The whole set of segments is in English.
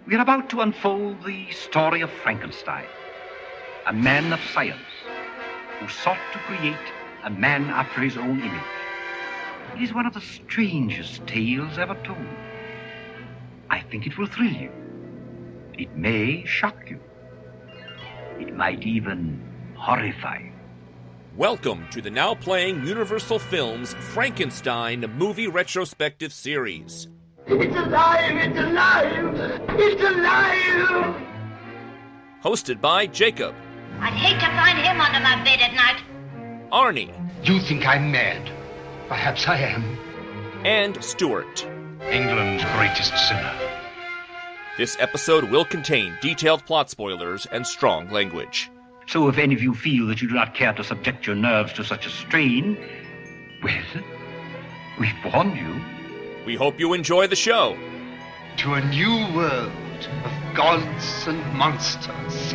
We are about to unfold the story of Frankenstein, a man of science who sought to create a man after his own image. It is one of the strangest tales ever told. I think it will thrill you. It may shock you. It might even horrify you. Welcome to the now playing Universal Films Frankenstein movie retrospective series. It's alive! It's alive! It's alive! Hosted by Jakob. I'd hate to find him under my bed at night. Arnie. You think I'm mad? Perhaps I am. And Stuart. England's greatest sinner. This episode will contain detailed plot spoilers and strong language. So if any of you feel that you do not care to subject your nerves to such a strain, well, we've warned you. We hope you enjoy the show. To a new world of gods and monsters.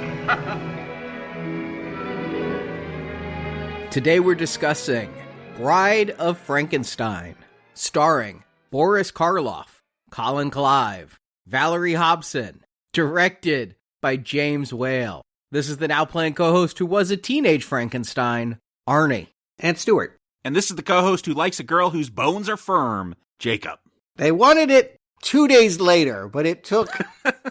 Today we're discussing Bride of Frankenstein, starring Boris Karloff, Colin Clive, Valerie Hobson, directed by James Whale. This is the now playing co-host who was a teenage Frankenstein, Arnie. And Stuart. And this is the co-host who likes a girl whose bones are firm, Jakob. They wanted it 2 days later, but it took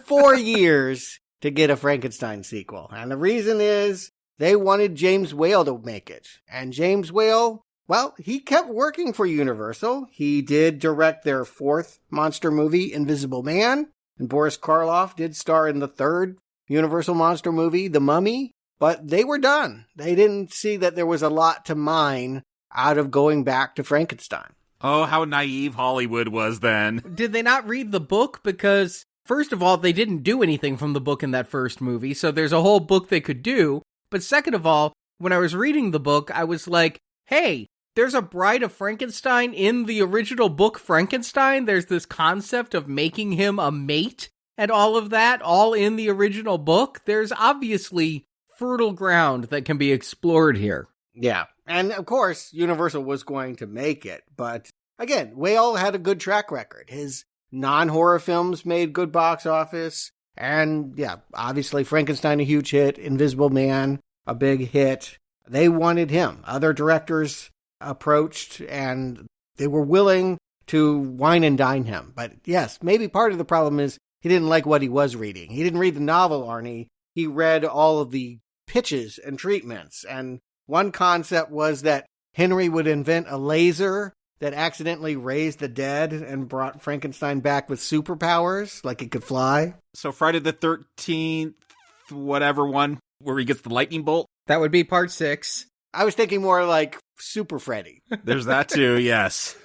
4 years to get a Frankenstein sequel. And the reason is they wanted James Whale to make it. And James Whale, well, he kept working for Universal. He did direct their fourth monster movie, Invisible Man. And Boris Karloff did star in the third Universal monster movie, The Mummy. But they were done. They didn't see that there was a lot to mine out of going back to Frankenstein. Oh, how naive Hollywood was then. Did they not read the book? Because, first of all, they didn't do anything from the book in that first movie, so there's a whole book they could do. But second of all, when I was reading the book, I was like, hey, there's a Bride of Frankenstein in the original book Frankenstein. There's this concept of making him a mate and all of that, all in the original book. There's obviously fertile ground that can be explored here. Yeah. And of course, Universal was going to make it. But again, Whale had a good track record. His non-horror films made good box office. And yeah, obviously Frankenstein, a huge hit. Invisible Man, a big hit. They wanted him. Other directors approached and they were willing to wine and dine him. But yes, maybe part of the problem is he didn't like what he was reading. He didn't read the novel, Arnie. He read all of the pitches and treatments. And one concept was that Henry would invent a laser that accidentally raised the dead and brought Frankenstein back with superpowers, like he could fly. So Friday the 13th, whatever one, where he gets the lightning bolt. That would be part 6. I was thinking more like Super Freddy. There's that too, yes.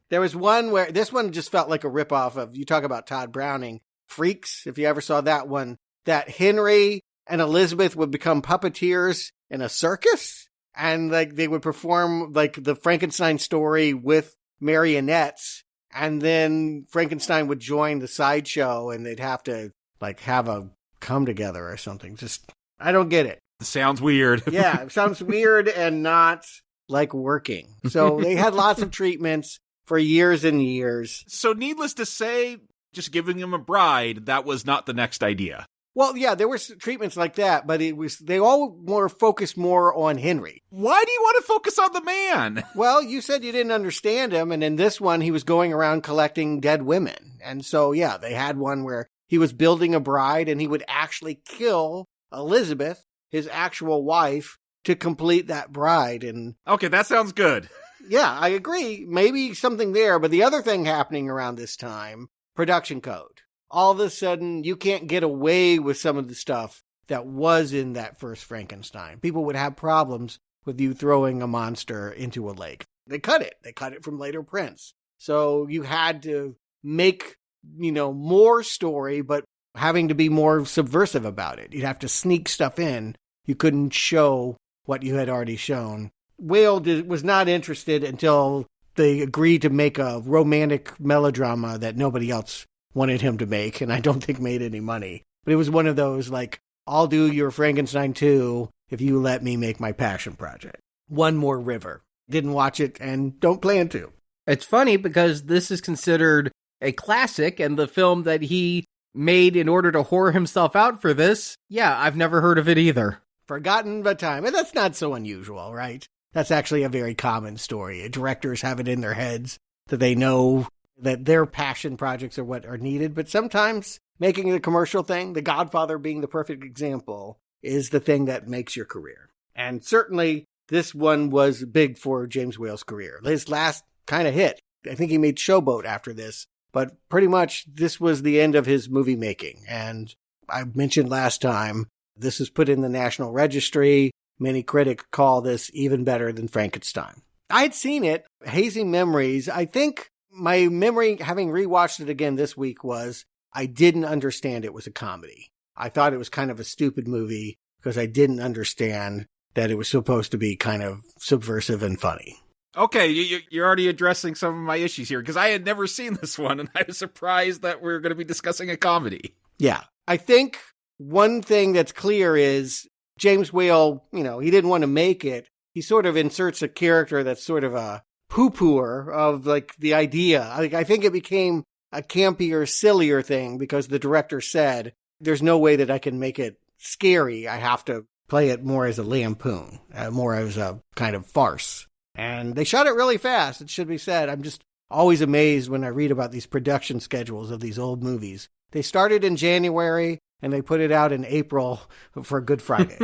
There was one where, this one just felt like a ripoff of, you talk about Todd Browning, Freaks, if you ever saw that one, that Henry and Elizabeth would become puppeteers in a circus, and like they would perform like the Frankenstein story with marionettes, and then Frankenstein would join the sideshow and they'd have to like have a come together or something. Just, I don't get it. It sounds weird. Yeah, it sounds weird and not like working. So they had lots of treatments for years and years. So needless to say, just giving him a bride, that was not the next idea. Well, yeah, there were treatments like that, but they all were focused more on Henry. Why do you want to focus on the man? Well, you said you didn't understand him, and in this one, he was going around collecting dead women. And so, yeah, they had one where he was building a bride, and he would actually kill Elizabeth, his actual wife, to complete that bride. And okay, that sounds good. Yeah, I agree. Maybe something there, but the other thing happening around this time, production code. All of a sudden, you can't get away with some of the stuff that was in that first Frankenstein. People would have problems with you throwing a monster into a lake. They cut it. They cut it from later prints. So you had to make, more story, but having to be more subversive about it. You'd have to sneak stuff in. You couldn't show what you had already shown. Whale was not interested until they agreed to make a romantic melodrama that nobody else wanted him to make, and I don't think made any money. But it was one of those, like, I'll do your Frankenstein 2 if you let me make my passion project. One More River. Didn't watch it and don't plan to. It's funny because this is considered a classic and the film that he made in order to whore himself out for this, yeah, I've never heard of it either. Forgotten but time. And that's not so unusual, right? That's actually a very common story. Directors have it in their heads that they know that their passion projects are what are needed, but sometimes making the commercial thing, The Godfather being the perfect example, is the thing that makes your career. And certainly this one was big for James Whale's career. His last kind of hit. I think he made Showboat after this, but pretty much this was the end of his movie making. And I mentioned last time, this is put in the National Registry. Many critics call this even better than Frankenstein. I had seen it, hazy memories. I think my memory, having rewatched it again this week, was I didn't understand it was a comedy. I thought it was kind of a stupid movie because I didn't understand that it was supposed to be kind of subversive and funny. Okay, you're already addressing some of my issues here, because I had never seen this one, and I was surprised that we're going to be discussing a comedy. Yeah. I think one thing that's clear is James Whale, he didn't want to make it. He sort of inserts a character that's sort of a poo-pooer of, like, the idea. I think it became a campier, sillier thing because the director said, there's no way that I can make it scary. I have to play it more as a lampoon, more as a kind of farce. And they shot it really fast, it should be said. I'm just always amazed when I read about these production schedules of these old movies. They started in January, and they put it out in April for Good Friday.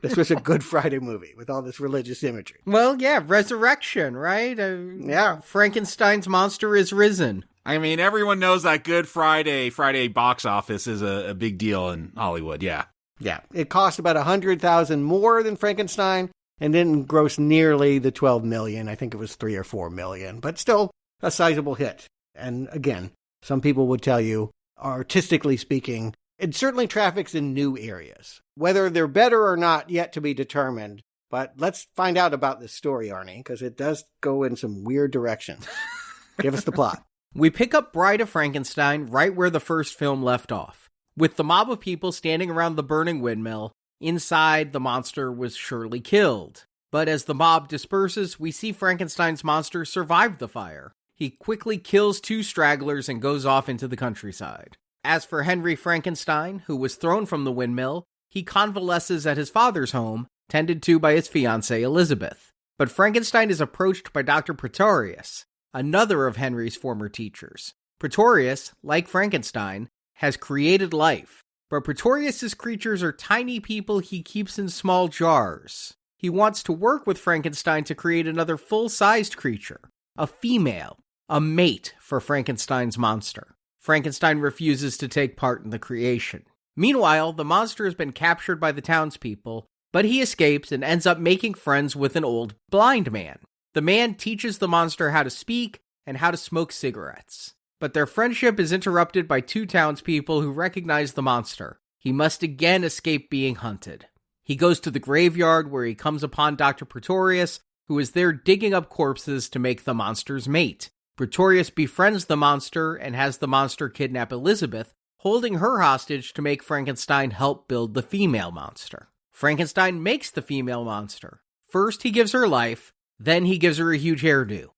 This was a Good Friday movie with all this religious imagery. Well, yeah, resurrection, right? Yeah. Frankenstein's monster is risen. I mean, everyone knows that Good Friday box office is a big deal in Hollywood, yeah. Yeah, it cost about $100,000 more than Frankenstein and didn't gross nearly the $12 million. I think it was $3 or $4 million, but still a sizable hit. And again, some people would tell you, artistically speaking, it certainly traffics in new areas. Whether they're better or not, yet to be determined. But let's find out about this story, Arnie, because it does go in some weird directions. Give us the plot. We pick up Bride of Frankenstein right where the first film left off. With the mob of people standing around the burning windmill, inside the monster was surely killed. But as the mob disperses, we see Frankenstein's monster survive the fire. He quickly kills 2 stragglers and goes off into the countryside. As for Henry Frankenstein, who was thrown from the windmill, he convalesces at his father's home, tended to by his fiancée Elizabeth. But Frankenstein is approached by Dr. Pretorius, another of Henry's former teachers. Pretorius, like Frankenstein, has created life, but Pretorius's creatures are tiny people he keeps in small jars. He wants to work with Frankenstein to create another full-sized creature, a female, a mate for Frankenstein's monster. Frankenstein refuses to take part in the creation. Meanwhile, the monster has been captured by the townspeople, but he escapes and ends up making friends with an old blind man. The man teaches the monster how to speak and how to smoke cigarettes. But their friendship is interrupted by 2 townspeople who recognize the monster. He must again escape being hunted. He goes to the graveyard where he comes upon Dr. Pretorius, who is there digging up corpses to make the monster's mate. Pretorius befriends the monster and has the monster kidnap Elizabeth, holding her hostage to make Frankenstein help build the female monster. Frankenstein makes the female monster. First he gives her life, then he gives her a huge hairdo.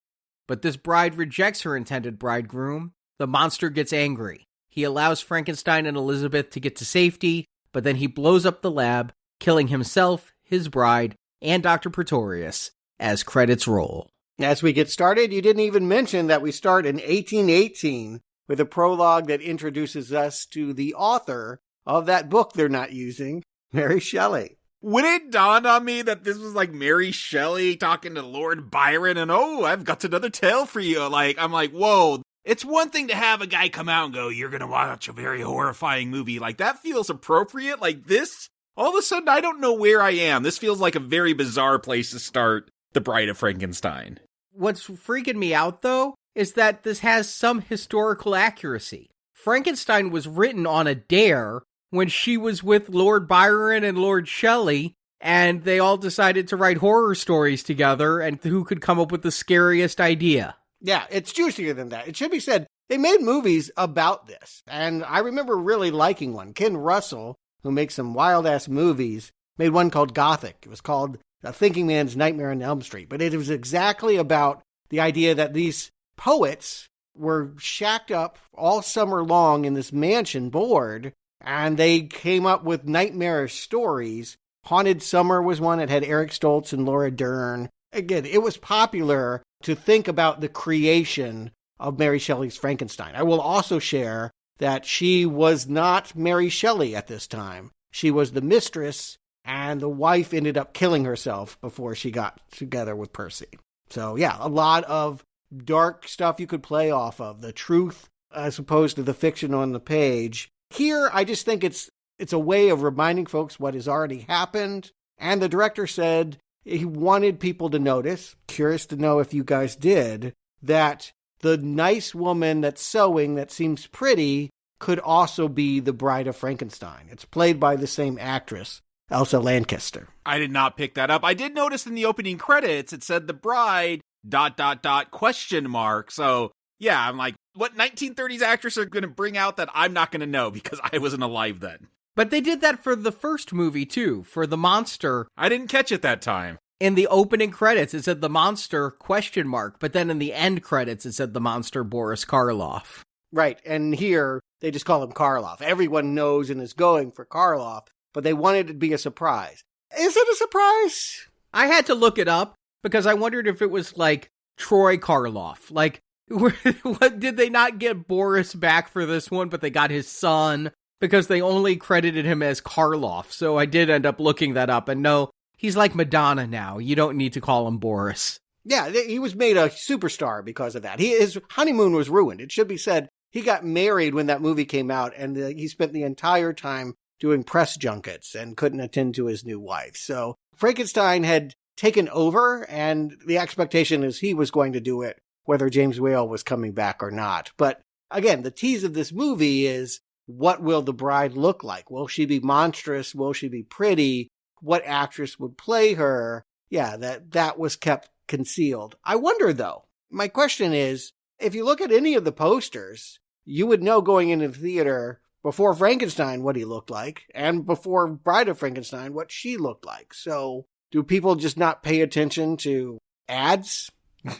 But this bride rejects her intended bridegroom. The monster gets angry. He allows Frankenstein and Elizabeth to get to safety, but then he blows up the lab, killing himself, his bride, and Dr. Pretorius as credits roll. As we get started, you didn't even mention that we start in 1818 with a prologue that introduces us to the author of that book they're not using, Mary Shelley. When it dawned on me that this was like Mary Shelley talking to Lord Byron and, I've got another tale for you. I'm like, whoa, it's one thing to have a guy come out and go, you're going to watch a very horrifying movie. Like, that feels appropriate. Like this, all of a sudden, I don't know where I am. This feels like a very bizarre place to start The Bride of Frankenstein. What's freaking me out, though, is that this has some historical accuracy. Frankenstein was written on a dare when she was with Lord Byron and Lord Shelley, and they all decided to write horror stories together, and who could come up with the scariest idea. Yeah, it's juicier than that. It should be said, they made movies about this, and I remember really liking one. Ken Russell, who makes some wild-ass movies, made one called Gothic. It was called A Thinking Man's Nightmare on Elm Street, but it was exactly about the idea that these poets were shacked up all summer long in this mansion bored, and they came up with nightmarish stories. Haunted Summer was one. It had Eric Stoltz and Laura Dern. Again, it was popular to think about the creation of Mary Shelley's Frankenstein. I will also share that she was not Mary Shelley at this time. She was the mistress, and the wife ended up killing herself before she got together with Percy. So yeah, a lot of dark stuff you could play off of, the truth as opposed to the fiction on the page. Here, I just think it's a way of reminding folks what has already happened. And the director said he wanted people to notice, curious to know if you guys did, that the nice woman that's sewing that seems pretty could also be the Bride of Frankenstein. It's played by the same actress, Elsa Lanchester. I did not pick that up. I did notice in the opening credits, it said the bride, ... So, yeah, I'm like, what 1930s actress are going to bring out that I'm not going to know because I wasn't alive then? But they did that for the first movie, too, for the monster. I didn't catch it that time. In the opening credits, it said the monster, ... But then in the end credits, it said the monster Boris Karloff. Right, and here, they just call him Karloff. Everyone knows and is going for Karloff, but they wanted it to be a surprise. Is it a surprise? I had to look it up because I wondered if it was like Troy Karloff. Like, what did they not get Boris back for this one, but they got his son because they only credited him as Karloff. So I did end up looking that up, and no, he's like Madonna now. You don't need to call him Boris. Yeah, he was made a superstar because of that. His honeymoon was ruined. It should be said, he got married when that movie came out, and he spent the entire time doing press junkets and couldn't attend to his new wife. So Frankenstein had taken over, and the expectation is he was going to do it, whether James Whale was coming back or not. But again, the tease of this movie is, what will the bride look like? Will she be monstrous? Will she be pretty? What actress would play her? Yeah, that was kept concealed. I wonder, though, my question is, if you look at any of the posters, you would know going into the theater before Frankenstein what he looked like, and before Bride of Frankenstein what she looked like. So do people just not pay attention to ads?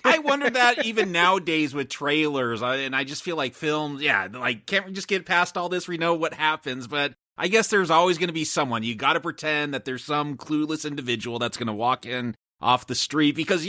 I wonder that even nowadays with trailers, and I just feel like films, can't we just get past all this? We know what happens, but I guess there's always going to be someone. You got to pretend that there's some clueless individual that's going to walk in off the street, because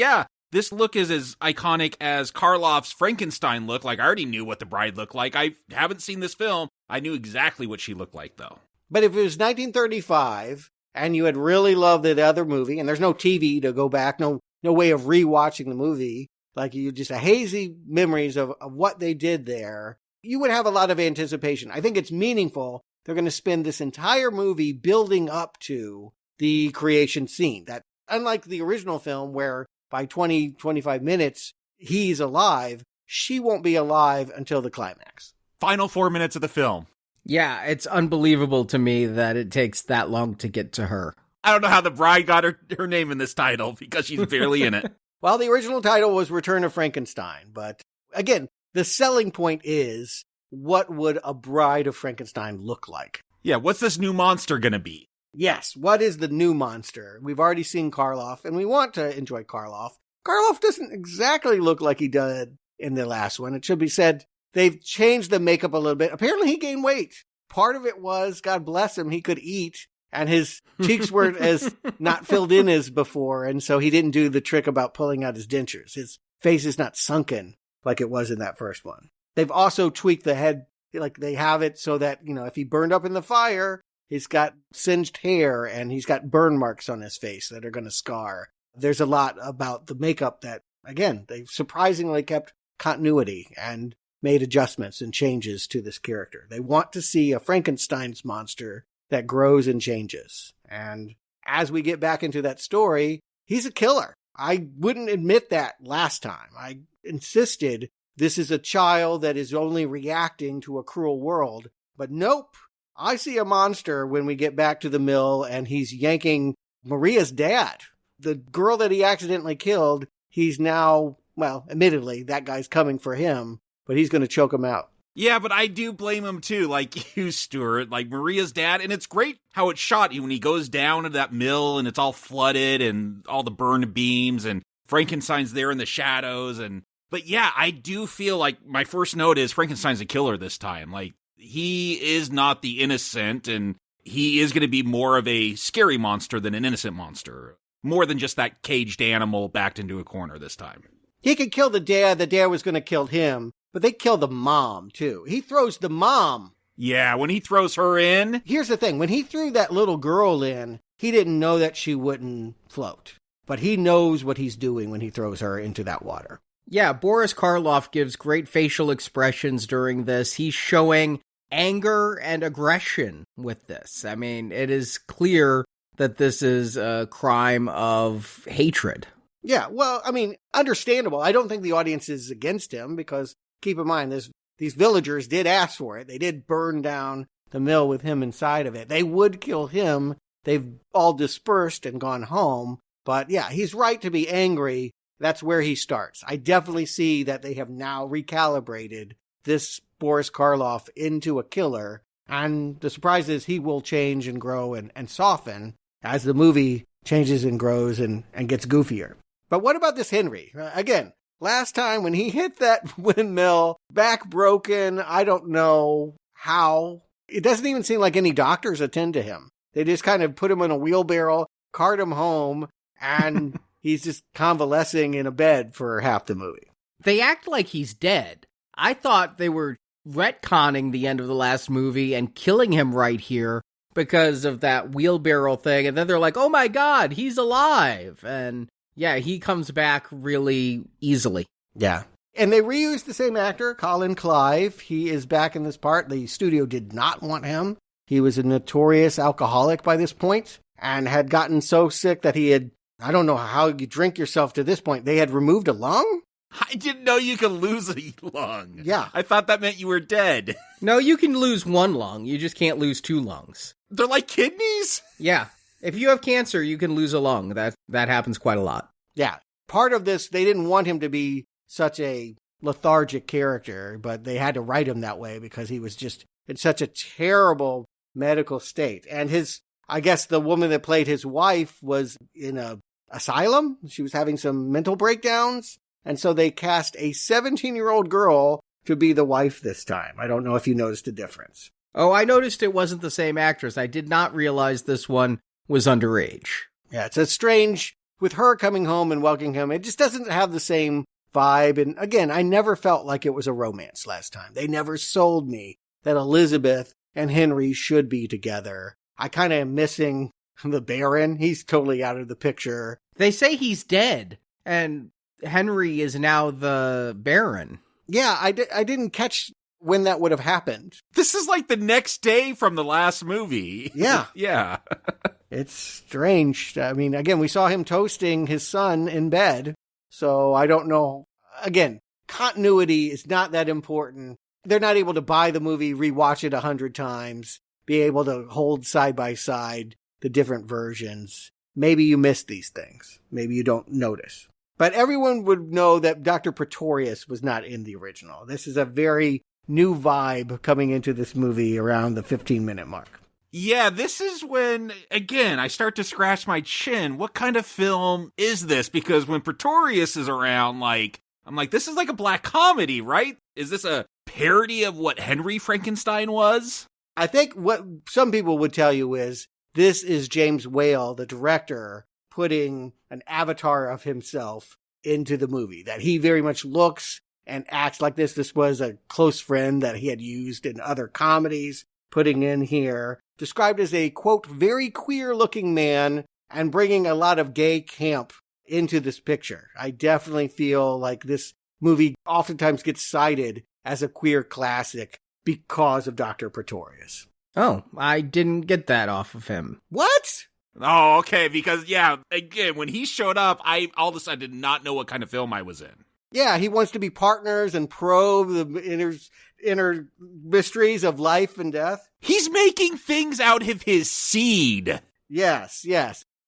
this look is as iconic as Karloff's Frankenstein look. Like, I already knew what the bride looked like. I haven't seen this film. I knew exactly what she looked like, though. But if it was 1935, and you had really loved the other movie, and there's no TV to go back, no way of rewatching the movie, like you just a hazy memories of what they did there, you would have a lot of anticipation. I think it's meaningful. They're going to spend this entire movie building up to the creation scene. That, unlike the original film where by 25 minutes, he's alive, she won't be alive until the climax. Final 4 minutes of the film. Yeah, it's unbelievable to me that it takes that long to get to her. I don't know how the bride got her name in this title, because she's barely in it. Well, the original title was Return of Frankenstein. But again, the selling point is, what would a Bride of Frankenstein look like? Yeah, what's this new monster going to be? Yes, what is the new monster? We've already seen Karloff, and we want to enjoy Karloff. Karloff doesn't exactly look like he did in the last one. It should be said, they've changed the makeup a little bit. Apparently he gained weight. Part of it was, God bless him, he could eat, and his cheeks weren't as not filled in as before, and so he didn't do the trick about pulling out his dentures. His face is not sunken like it was in that first one. They've also tweaked the head, like they have it so that, if he burned up in the fire, he's got singed hair and he's got burn marks on his face that are going to scar. There's a lot about the makeup that, again, they've surprisingly kept continuity and made adjustments and changes to this character. They want to see a Frankenstein's monster that grows and changes. And as we get back into that story, he's a killer. I wouldn't admit that last time. I insisted this is a child that is only reacting to a cruel world. But nope. I see a monster when we get back to the mill and he's yanking Maria's dad. The girl that he accidentally killed, he's now, well, admittedly, that guy's coming for him, but he's going to choke him out. Yeah, but I do blame him too, like you, Stuart, like Maria's dad. And it's great how it's shot when he goes down to that mill and it's all flooded and all the burned beams and Frankenstein's there in the shadows. And But yeah, I do feel like my first note is Frankenstein's a killer this time. Like, he is not the innocent, and he is going to be more of a scary monster than an innocent monster. More than just that caged animal backed into a corner this time. He could kill the dad was going to kill him, but they kill the mom, too. He throws the mom. Yeah, when he throws her in. Here's the thing. When he threw that little girl in, he didn't know that she wouldn't float. But he knows what he's doing when he throws her into that water. Yeah, Boris Karloff gives great facial expressions during this. He's showing anger and aggression with this. I mean, it is clear that this is a crime of hatred. Yeah, well, I mean, understandable. I don't think the audience is against him because, keep in mind, these villagers did ask for it. They did burn down the mill with him inside of it. They would kill him. They've all dispersed and gone home. But yeah, he's right to be angry. That's where he starts. I definitely see that they have now recalibrated this Boris Karloff into a killer. And the surprise is he will change and grow and soften as the movie changes and grows and gets goofier. But what about this Henry? Again, last time when he hit that windmill, back broken, I don't know how. It doesn't even seem like any doctors attend to him. They just kind of put him in a wheelbarrow, cart him home, and he's just convalescing in a bed for half the movie. They act like he's dead. I thought they were retconning the end of the last movie and killing him right here because of that wheelbarrow thing. And then they're like, oh my God, he's alive. And yeah, he comes back really easily. Yeah. And they reused the same actor, Colin Clive. He is back in this part. The studio did not want him. He was a notorious alcoholic by this point and had gotten so sick that he had, I don't know how you drink yourself to this point. They had removed a lung? I didn't know you could lose a lung. Yeah. I thought that meant you were dead. No, you can lose one lung. You just can't lose two lungs. They're like kidneys? Yeah. If you have cancer, you can lose a lung. That happens quite a lot. Yeah. Part of this, they didn't want him to be such a lethargic character, but they had to write him that way because he was just in such a terrible medical state. And I guess the woman that played his wife was in a asylum. She was having some mental breakdowns. And so they cast a 17-year-old girl to be the wife this time. I don't know if you noticed a difference. Oh, I noticed it wasn't the same actress. I did not realize this one was underage. Yeah, it's a strange, with her coming home and welcoming him, it just doesn't have the same vibe. And again, I never felt like it was a romance last time. They never sold me that Elizabeth and Henry should be together. I kind of am missing the Baron. He's totally out of the picture. They say he's dead, and Henry is now the Baron. Yeah, I didn't catch when that would have happened. This is like the next day from the last movie. Yeah. Yeah. It's strange. I mean, again, we saw him toasting his son in bed. So I don't know. Again, continuity is not that important. They're not able to buy the movie, rewatch it 100 times, be able to hold side by side the different versions. Maybe you missed these things. Maybe you don't notice. But everyone would know that Dr. Pretorius was not in the original. This is a very new vibe coming into this movie around the 15-minute mark. Yeah, this is when, again, I start to scratch my chin. What kind of film is this? Because when Pretorius is around, I'm like, this is like a black comedy, right? Is this a parody of what Henry Frankenstein was? I think what some people would tell you is this is James Whale, the director, putting an avatar of himself into the movie, that he very much looks and acts like this. This was a close friend that he had used in other comedies, putting in here, described as a, quote, very queer looking man and bringing a lot of gay camp into this picture. I definitely feel like this movie oftentimes gets cited as a queer classic because of Dr. Pretorius. Oh, I didn't get that off of him. What? Oh, okay, because, yeah, again, when he showed up, I all of a sudden did not know what kind of film I was in. Yeah, he wants to be partners and probe the inner mysteries of life and death. He's making things out of his seed. Yes.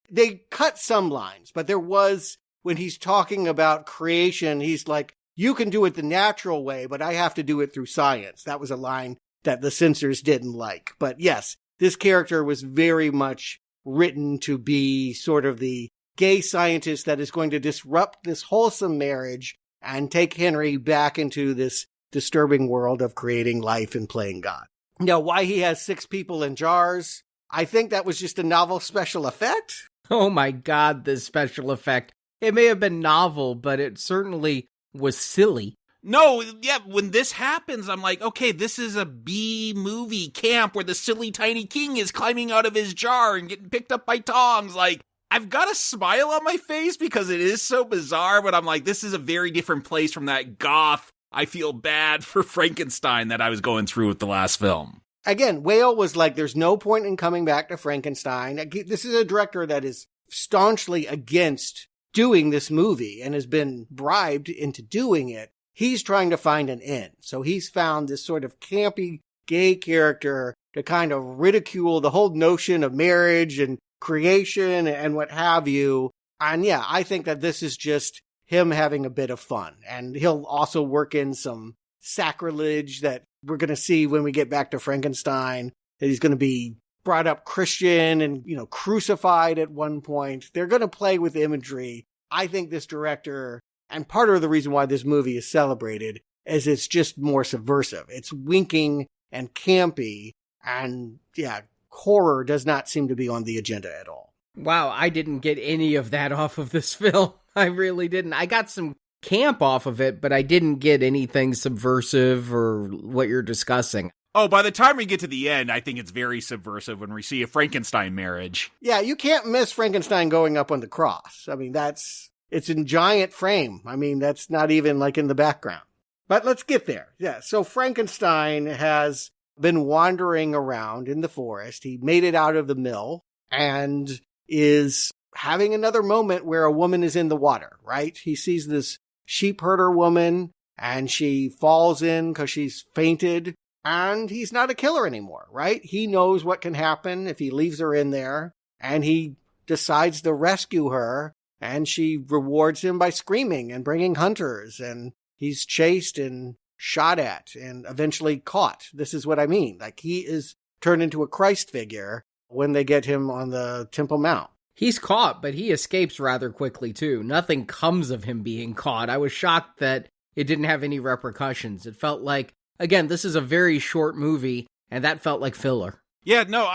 They cut some lines, but there was, when he's talking about creation, he's like, you can do it the natural way, but I have to do it through science. That was a line that the censors didn't like. But yes, this character was very much written to be sort of the gay scientist that is going to disrupt this wholesome marriage and take Henry back into this disturbing world of creating life and playing God. Now, why he has 6 people in jars, I think that was just a novel special effect. Oh my God, this special effect. It may have been novel, but it certainly was silly. No, yeah, when this happens, I'm like, okay, this is a B movie camp where the silly tiny king is climbing out of his jar and getting picked up by tongs. Like, I've got a smile on my face because it is so bizarre, but I'm like, this is a very different place from that goth, I feel bad for Frankenstein that I was going through with the last film. Again, Whale was like, there's no point in coming back to Frankenstein. This is a director that is staunchly against doing this movie and has been bribed into doing it. He's trying to find an end. So he's found this sort of campy gay character to kind of ridicule the whole notion of marriage and creation and what have you. And yeah, I think that this is just him having a bit of fun. And he'll also work in some sacrilege that we're going to see when we get back to Frankenstein, that he's going to be brought up Christian and, crucified at one point. They're going to play with imagery. I think this director, and part of the reason why this movie is celebrated, is it's just more subversive. It's winking and campy, and yeah, horror does not seem to be on the agenda at all. Wow, I didn't get any of that off of this film. I really didn't. I got some camp off of it, but I didn't get anything subversive or what you're discussing. Oh, by the time we get to the end, I think it's very subversive when we see a Frankenstein marriage. Yeah, you can't miss Frankenstein going up on the cross. I mean, it's in giant frame. I mean, that's not even like in the background. But let's get there. Yeah, so Frankenstein has been wandering around in the forest. He made it out of the mill and is having another moment where a woman is in the water, right? He sees this sheep herder woman and she falls in because she's fainted. And he's not a killer anymore, right? He knows what can happen if he leaves her in there, and he decides to rescue her, and she rewards him by screaming and bringing hunters, and he's chased and shot at and eventually caught. This is what I mean. Like, he is turned into a Christ figure when they get him on the Temple Mount. He's caught, but he escapes rather quickly, too. Nothing comes of him being caught. I was shocked that it didn't have any repercussions. It felt like, again, this is a very short movie, and that felt like filler. Yeah, no,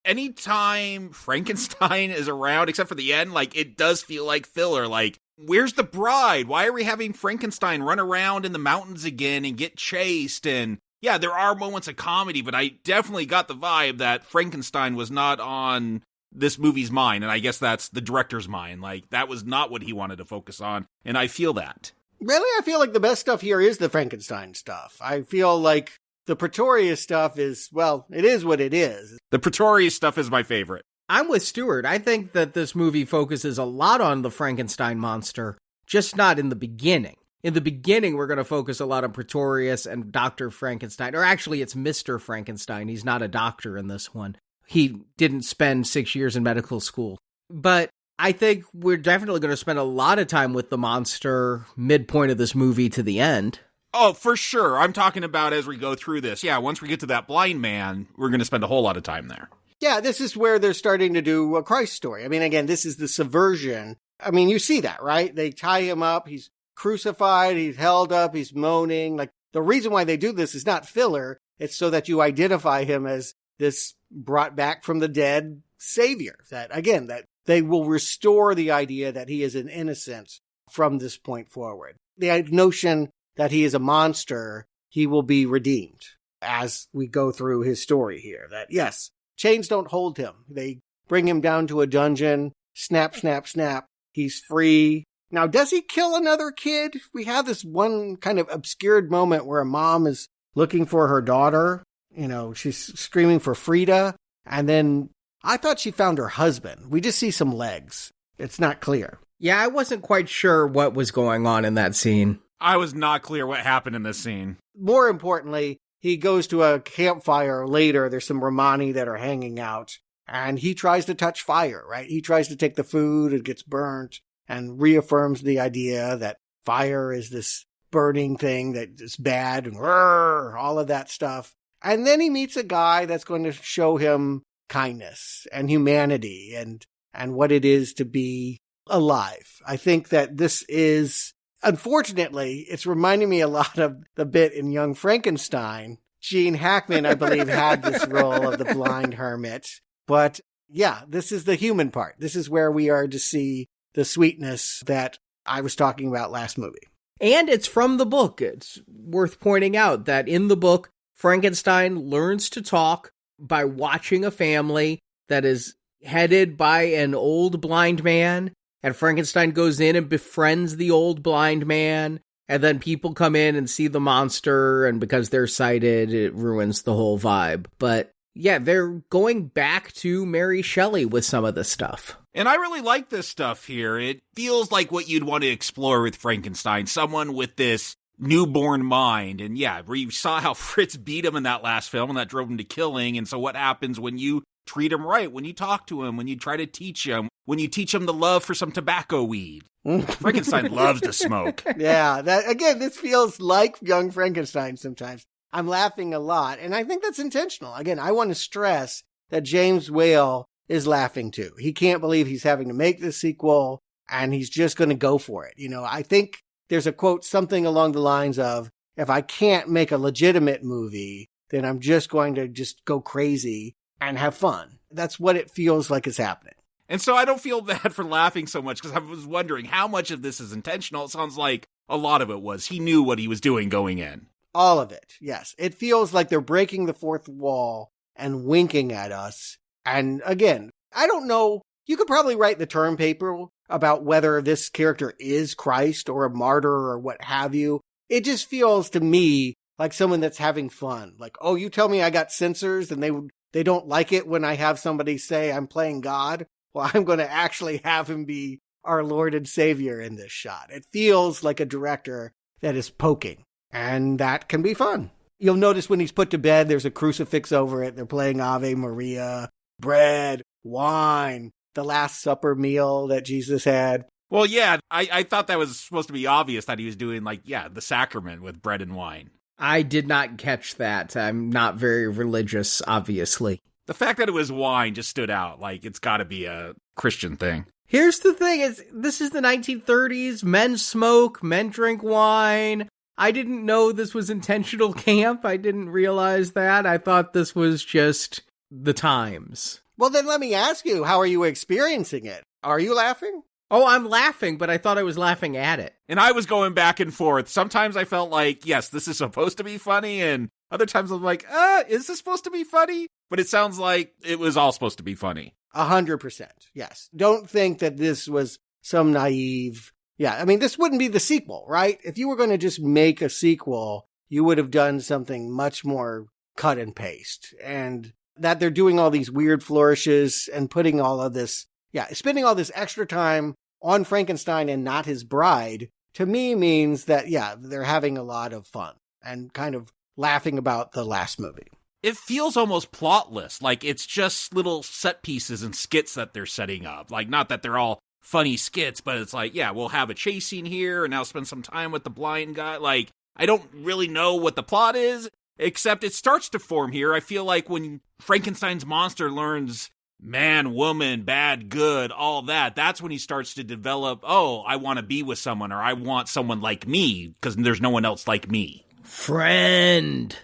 anytime Frankenstein is around, except for the end, like, it does feel like filler. Like, where's the bride? Why are we having Frankenstein run around in the mountains again and get chased? And yeah, there are moments of comedy, but I definitely got the vibe that Frankenstein was not on this movie's mind, and I guess that's the director's mind. Like, that was not what he wanted to focus on, and I feel that. Really, I feel like the best stuff here is the Frankenstein stuff. I feel like the Pretorius stuff is, well, it is what it is. The Pretorius stuff is my favorite. I'm with Stuart. I think that this movie focuses a lot on the Frankenstein monster, just not in the beginning. In the beginning, we're going to focus a lot on Pretorius and Dr. Frankenstein. Or actually, it's Mr. Frankenstein. He's not a doctor in this one. He didn't spend 6 years in medical school. But I think we're definitely going to spend a lot of time with the monster midpoint of this movie to the end. Oh, for sure. I'm talking about as we go through this. Yeah, once we get to that blind man, we're going to spend a whole lot of time there. Yeah, this is where they're starting to do a Christ story. I mean, again, this is the subversion. I mean, you see that, right? They tie him up. He's crucified. He's held up. He's moaning. Like, the reason why they do this is not filler. It's so that you identify him as this brought back from the dead savior. That, again, that they will restore the idea that he is an innocent from this point forward. The notion that he is a monster, he will be redeemed as we go through his story here. That, yes, chains don't hold him. They bring him down to a dungeon, snap, snap, snap. He's free. Now, does he kill another kid? We have this one kind of obscured moment where a mom is looking for her daughter. You know, she's screaming for Frida. And then I thought she found her husband. We just see some legs. It's not clear. Yeah, I wasn't quite sure what was going on in that scene. I was not clear what happened in this scene. More importantly, he goes to a campfire later. There's some Romani that are hanging out. And he tries to touch fire, right? He tries to take the food. It gets burnt and reaffirms the idea that fire is this burning thing that is bad and all of that stuff. And then he meets a guy that's going to show him kindness and humanity and what it is to be alive. I think that this is unfortunately, it's reminding me a lot of the bit in Young Frankenstein. Gene Hackman, I believe, had this role of the blind hermit. But yeah, this is the human part. This is where we are to see the sweetness that I was talking about last movie. And it's from the book. It's worth pointing out that in the book, Frankenstein learns to talk by watching a family that is headed by an old blind man. And Frankenstein goes in and befriends the old blind man. And then people come in and see the monster. And because they're sighted, it ruins the whole vibe. But yeah, they're going back to Mary Shelley with some of this stuff. And I really like this stuff here. It feels like what you'd want to explore with Frankenstein, someone with this newborn mind. And yeah, we saw how Fritz beat him in that last film, and that drove him to killing. And so what happens when you treat him right, when you talk to him, when you try to teach him, when you teach him the love for some tobacco weed? Frankenstein loves to smoke. Yeah, this feels like Young Frankenstein sometimes. I'm laughing a lot, and I think that's intentional. Again, I want to stress that James Whale is laughing too. He can't believe he's having to make this sequel, and he's just going to go for it. You know, I think there's a quote, something along the lines of, if I can't make a legitimate movie, then I'm just going to just go crazy and have fun. That's what it feels like is happening. And so I don't feel bad for laughing so much, because I was wondering how much of this is intentional. It sounds like a lot of it was. He knew what he was doing going in. All of it, yes. It feels like they're breaking the fourth wall and winking at us. And again, I don't know. You could probably write the term paper about whether this character is Christ or a martyr or what have you. It just feels to me like someone that's having fun. Like, oh, you tell me I got censors and they don't like it when I have somebody say I'm playing God. Well, I'm going to actually have him be our Lord and Savior in this shot. It feels like a director that is poking, and that can be fun. You'll notice when he's put to bed, there's a crucifix over it. They're playing Ave Maria, bread, wine, the Last Supper meal that Jesus had. Well, yeah, I thought that was supposed to be obvious that he was doing, the sacrament with bread and wine. I did not catch that. I'm not very religious, obviously. The fact that it was wine just stood out. Like, it's got to be a Christian thing. Here's the thing, this is the 1930s. Men smoke, men drink wine. I didn't know this was intentional camp. I didn't realize that. I thought this was just the times. Well, then let me ask you, how are you experiencing it? Are you laughing? Oh, I'm laughing, but I thought I was laughing at it. And I was going back and forth. Sometimes I felt like, yes, this is supposed to be funny, and other times I'm like, is this supposed to be funny? But it sounds like it was all supposed to be funny. 100%, yes. Don't think that this was some naive... Yeah, I mean, this wouldn't be the sequel, right? If you were going to just make a sequel, you would have done something much more cut and paste. And that they're doing all these weird flourishes and putting all of this... Yeah, spending all this extra time on Frankenstein and not his bride, to me means that, yeah, they're having a lot of fun and kind of laughing about the last movie. It feels almost plotless, like it's just little set pieces and skits that they're setting up. Like, not that they're all funny skits, but it's like, yeah, we'll have a chase scene here and now spend some time with the blind guy. Like, I don't really know what the plot is, except it starts to form here. I feel like when Frankenstein's monster learns man, woman, bad, good, all that, that's when he starts to develop, oh, I want to be with someone, or I want someone like me, because there's no one else like me. Friend.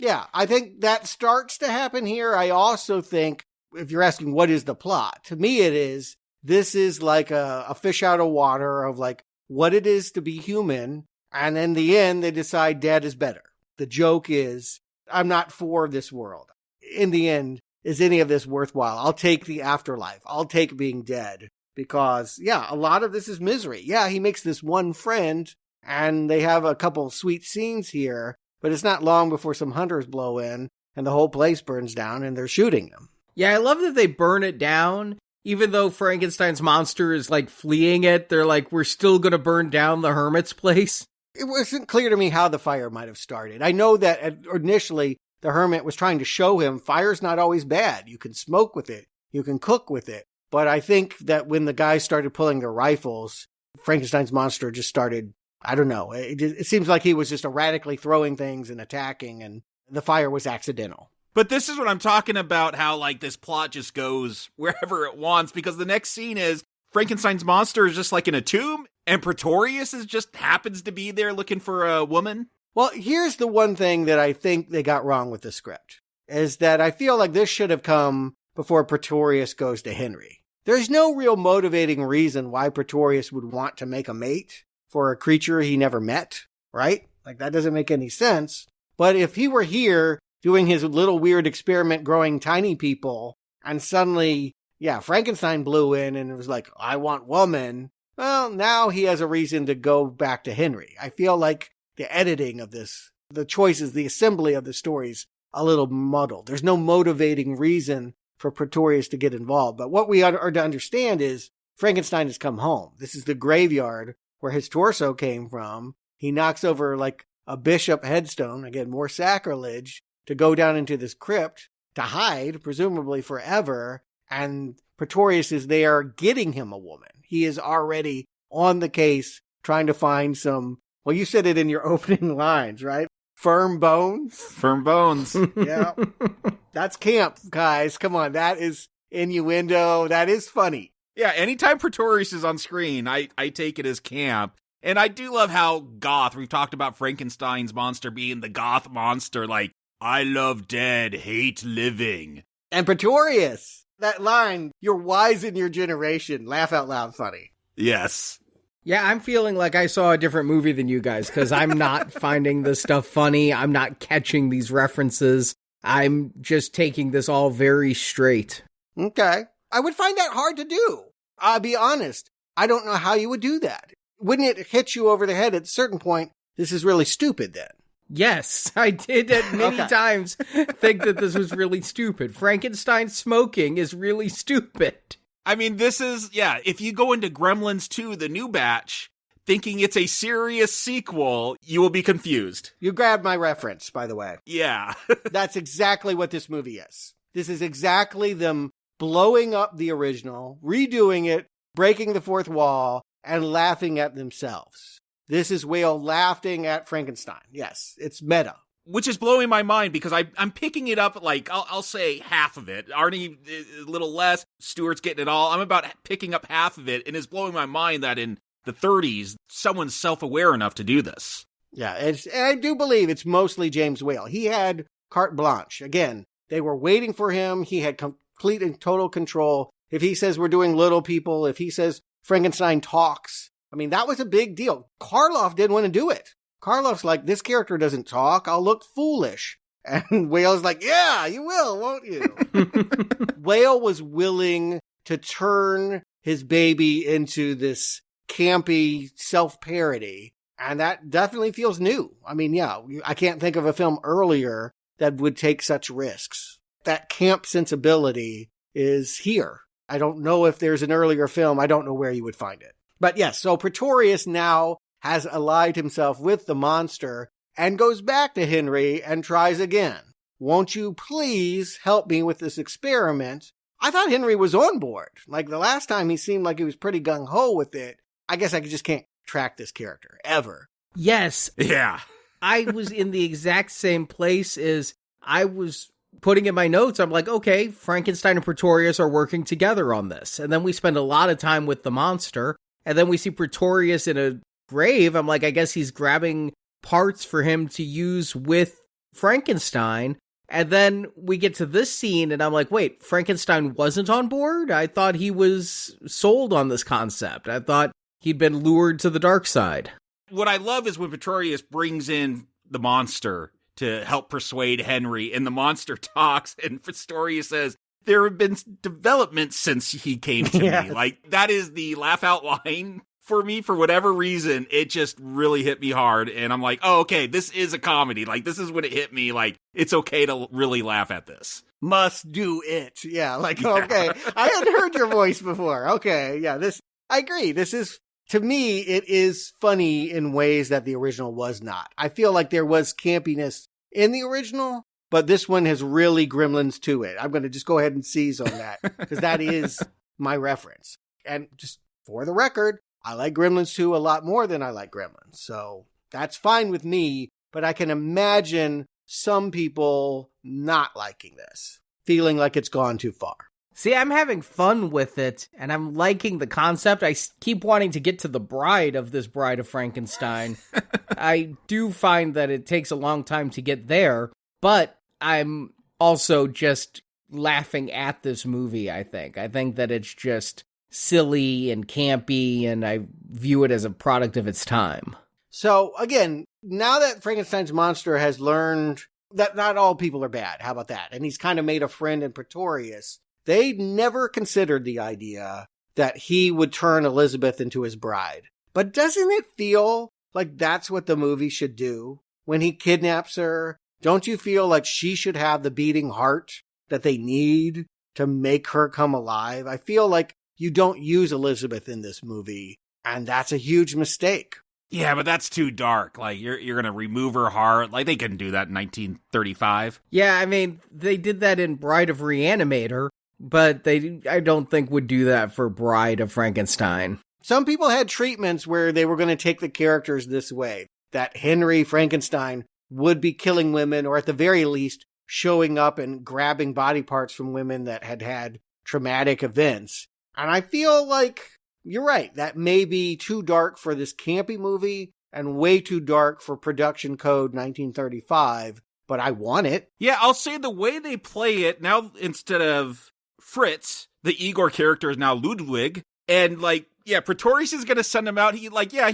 Yeah, I think that starts to happen here. I also think, if you're asking what is the plot, to me it is, this is like a fish out of water of like what it is to be human, and in the end they decide dead is better. The joke is, I'm not for this world. In the end, is any of this worthwhile? I'll take the afterlife. I'll take being dead. Because, yeah, a lot of this is misery. Yeah, he makes this one friend, and they have a couple sweet scenes here, but it's not long before some hunters blow in, and the whole place burns down, and they're shooting him. Yeah, I love that they burn it down. Even though Frankenstein's monster is, like, fleeing it, they're like, we're still gonna burn down the hermit's place. It wasn't clear to me how the fire might have started. I know that initially the hermit was trying to show him fire's not always bad. You can smoke with it. You can cook with it. But I think that when the guys started pulling their rifles, Frankenstein's monster just started, I don't know. It seems like he was just erratically throwing things and attacking, and the fire was accidental. But this is what I'm talking about, how like this plot just goes wherever it wants, because the next scene is Frankenstein's monster is just like in a tomb, And Pretorius just happens to be there looking for a woman? Well, here's the one thing that I think they got wrong with the script, is that I feel like this should have come before Pretorius goes to Henry. There's no real motivating reason why Pretorius would want to make a mate for a creature he never met, right? Like, that doesn't make any sense. But if he were here doing his little weird experiment growing tiny people, and suddenly, Frankenstein blew in and it was like, I want woman, well, now he has a reason to go back to Henry. I feel like the editing of this, the choices, the assembly of the stories, a little muddled. There's no motivating reason for Pretorius to get involved. But what we are to understand is Frankenstein has come home. This is the graveyard where his torso came from. He knocks over like a bishop headstone, again, more sacrilege, to go down into this crypt to hide, presumably forever. And Pretorius is there getting him a woman. He is already on the case trying to find some, well, you said it in your opening lines, right? Firm bones? Firm bones. Yeah. That's camp, guys. Come on. That is innuendo. That is funny. Yeah, anytime Pretorius is on screen, I take it as camp. And I do love how goth, we've talked about Frankenstein's monster being the goth monster, like, I love dead, hate living. And Pretorius, that line, you're wise in your generation, laugh out loud funny. Yes. Yeah, I'm feeling like I saw a different movie than you guys, because I'm not finding this stuff funny. I'm not catching these references. I'm just taking this all very straight. Okay. I would find that hard to do. I'll be honest. I don't know how you would do that. Wouldn't it hit you over the head at a certain point, this is really stupid then? Yes, I did at many times think that this was really stupid. Frankenstein smoking is really stupid. I mean, this is, if you go into Gremlins 2, the new batch, thinking it's a serious sequel, you will be confused. You grabbed my reference, by the way. Yeah. That's exactly what this movie is. This is exactly them blowing up the original, redoing it, breaking the fourth wall, and laughing at themselves. This is Whale laughing at Frankenstein. Yes, it's meta. Which is blowing my mind because I'm picking it up, like, I'll say half of it. Arnie, a little less. Stuart's getting it all. I'm about picking up half of it, and it's blowing my mind that in the 30s, someone's self-aware enough to do this. Yeah, and I do believe it's mostly James Whale. He had carte blanche. Again, they were waiting for him. He had complete and total control. If he says we're doing little people, if he says Frankenstein talks, I mean, that was a big deal. Karloff didn't want to do it. Karloff's like, this character doesn't talk. I'll look foolish. And Whale's like, yeah, you will, won't you? Whale was willing to turn his baby into this campy self-parody. And that definitely feels new. I mean, yeah, I can't think of a film earlier that would take such risks. That camp sensibility is here. I don't know if there's an earlier film. I don't know where you would find it. But yes, so Pretorius now has allied himself with the monster and goes back to Henry and tries again. Won't you please help me with this experiment? I thought Henry was on board. Like the last time he seemed like he was pretty gung-ho with it. I guess I just can't track this character, ever. Yes. Yeah. I was in the exact same place as I was putting in my notes. I'm like, okay, Frankenstein and Pretorius are working together on this. And then we spend a lot of time with the monster. And then we see Pretorius in a grave. I'm like, I guess he's grabbing parts for him to use with Frankenstein. And then we get to this scene and I'm like, wait, Frankenstein wasn't on board? I thought he was sold on this concept. I thought he'd been lured to the dark side. What I love is when Pretorius brings in the monster to help persuade Henry, and the monster talks, and Pretorius says, there have been developments since he came to me. Like, that is the laugh out line for me. For whatever reason, it just really hit me hard. And I'm like, oh, okay, this is a comedy. Like, this is when it hit me. Like, it's okay to really laugh at this. Must do it. Yeah, like, okay. I hadn't heard your voice before. Okay, yeah, I agree. This is, to me, it is funny in ways that the original was not. I feel like there was campiness in the original, but this one has really Gremlins to it. I'm going to just go ahead and seize on that, because that is my reference. And just for the record, I like Gremlins 2 a lot more than I like Gremlins. So that's fine with me, but I can imagine some people not liking this, feeling like it's gone too far. See, I'm having fun with it, and I'm liking the concept. I keep wanting to get to the bride of this Bride of Frankenstein. I do find that it takes a long time to get there, but I'm also just laughing at this movie, I think. I think that it's just silly and campy, and I view it as a product of its time. So, again, now that Frankenstein's monster has learned that not all people are bad, how about that? And he's kind of made a friend in Pretorius. They never considered the idea that he would turn Elizabeth into his bride. But doesn't it feel like that's what the movie should do? When he kidnaps her, don't you feel like she should have the beating heart that they need to make her come alive? I feel like you don't use Elizabeth in this movie, and that's a huge mistake. Yeah, but that's too dark. Like, you're going to remove her heart. Like, they couldn't do that in 1935. Yeah, I mean, they did that in Bride of Reanimator, but I don't think would do that for Bride of Frankenstein. Some people had treatments where they were going to take the characters this way, that Henry Frankenstein would be killing women, or at the very least, showing up and grabbing body parts from women that had had traumatic events. And I feel like you're right. That may be too dark for this campy movie and way too dark for production code 1935, but I want it. Yeah, I'll say the way they play it, now instead of Fritz, the Igor character is now Ludwig, and like, yeah, Pretorius is going to send him out. He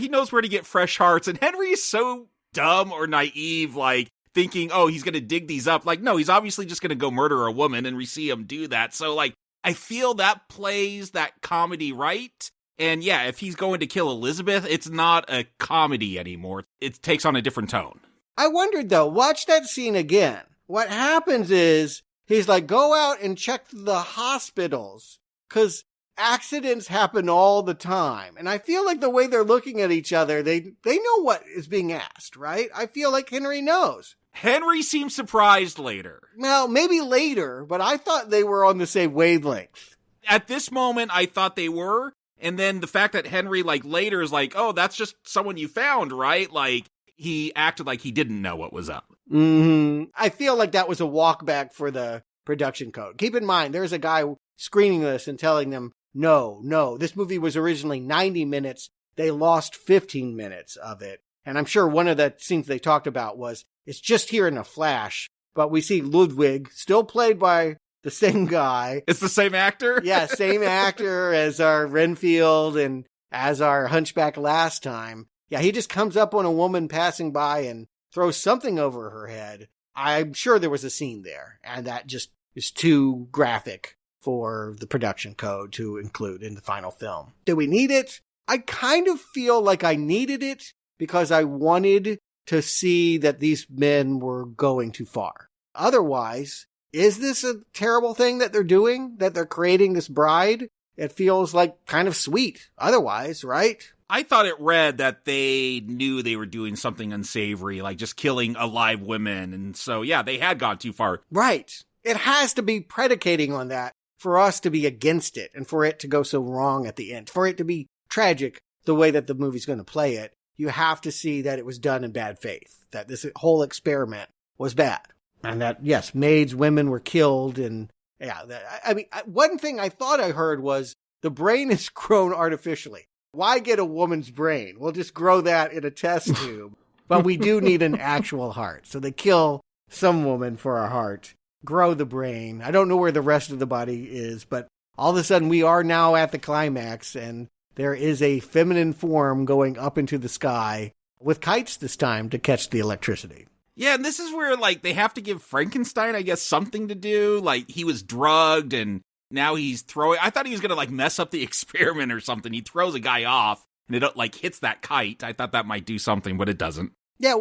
knows where to get fresh hearts, and Henry is so dumb or naive, like, thinking, oh, he's going to dig these up. Like, no, he's obviously just going to go murder a woman, and we see him do that. So, like, I feel that plays that comedy right. And yeah, if he's going to kill Elizabeth, it's not a comedy anymore. It takes on a different tone. I wondered, though, watch that scene again. What happens is, he's like, go out and check the hospitals, because accidents happen all the time. And I feel like the way they're looking at each other, they know what is being asked, right? I feel like Henry knows. Henry seems surprised later. Well, maybe later, but I thought they were on the same wavelength. At this moment, I thought they were. And then the fact that Henry, like, later is like, oh, that's just someone you found, right? Like, he acted like he didn't know what was up. Mm-hmm. I feel like that was a walk back for the production code. Keep in mind, there's a guy screening this and telling them, no, this movie was originally 90 minutes. They lost 15 minutes of it. And I'm sure one of the scenes they talked about was, it's just here in a flash, but we see Ludwig, still played by the same guy. It's the same actor? Yeah, same actor as our Renfield and as our Hunchback last time. Yeah, he just comes up on a woman passing by and throws something over her head. I'm sure there was a scene there, and that just is too graphic for the production code to include in the final film. Do we need it? I kind of feel like I needed it because I wanted to see that these men were going too far. Otherwise, is this a terrible thing that they're doing? That they're creating this bride? It feels like kind of sweet otherwise, right? I thought it read that they knew they were doing something unsavory, like just killing alive women. And so, yeah, they had gone too far. Right. It has to be predicating on that for us to be against it and for it to go so wrong at the end, for it to be tragic the way that the movie's going to play it. You have to see that it was done in bad faith, that this whole experiment was bad. And that, yes, maids, women were killed. And yeah, I mean, one thing I thought I heard was the brain is grown artificially. Why get a woman's brain? We'll just grow that in a test tube. But we do need an actual heart. So they kill some woman for a heart, grow the brain. I don't know where the rest of the body is, but all of a sudden we are now at the climax and there is a feminine form going up into the sky with kites this time to catch the electricity. Yeah, and this is where, like, they have to give Frankenstein, I guess, something to do. Like, he was drugged, and now he's throwing... I thought he was going to, like, mess up the experiment or something. He throws a guy off, and it, like, hits that kite. I thought that might do something, but it doesn't. Yeah,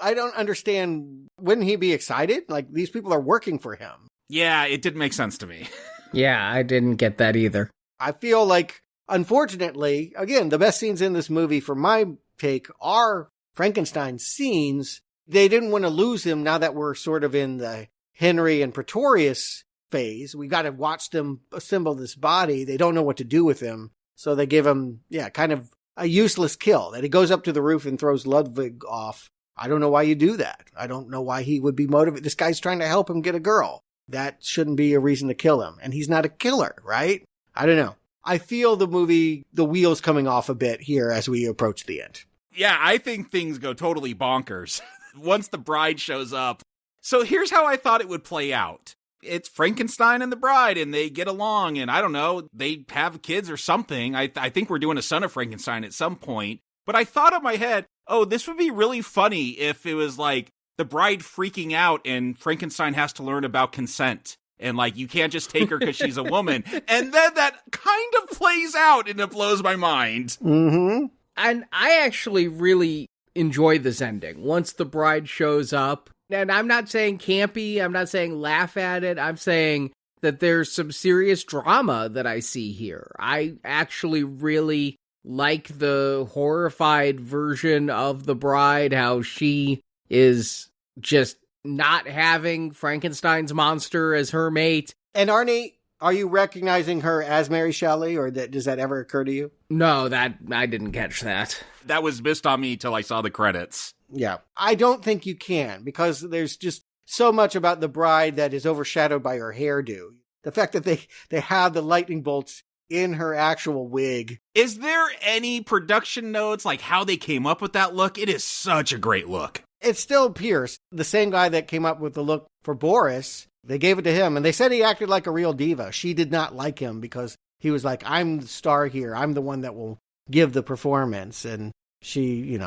I don't understand. Wouldn't he be excited? Like, these people are working for him. Yeah, it didn't make sense to me. Yeah, I didn't get that either. I feel like, unfortunately, again, the best scenes in this movie, for my take, are Frankenstein's scenes. They didn't want to lose him now that we're sort of in the Henry and Pretorius phase. We got to watch them assemble this body. They don't know what to do with him. So they give him, kind of a useless kill that he goes up to the roof and throws Ludwig off. I don't know why you do that. I don't know why he would be motivated. This guy's trying to help him get a girl. that shouldn't be a reason to kill him. And he's not a killer, right? I don't know. I feel the wheels coming off a bit here as we approach the end. Yeah, I think things go totally bonkers once the bride shows up. So here's how I thought it would play out. It's Frankenstein and the bride, and they get along, and I don't know, they have kids or something. I think we're doing a Son of Frankenstein at some point. But I thought in my head, oh, this would be really funny if it was like the bride freaking out and Frankenstein has to learn about consent. And like, you can't just take her because she's a woman. And then that kind of plays out and it blows my mind. Mm-hmm. And I actually really enjoy this ending. Once the bride shows up, and I'm not saying campy, I'm not saying laugh at it, I'm saying that there's some serious drama that I see here. I actually really like the horrified version of the bride, how she is just not having Frankenstein's monster as her mate. And Arnie, are you recognizing her as Mary Shelley, or does that ever occur to you? No, that I didn't catch that. That was missed on me till I saw the credits. Yeah, I don't think you can, because there's just so much about the bride that is overshadowed by her hairdo. The fact that they have the lightning bolts in her actual wig. Is there any production notes, like how they came up with that look? It is such a great look. It's still Pierce, the same guy that came up with the look for Boris. They gave it to him, and they said he acted like a real diva. She did not like him because he was like, I'm the star here. I'm the one that will give the performance. And she,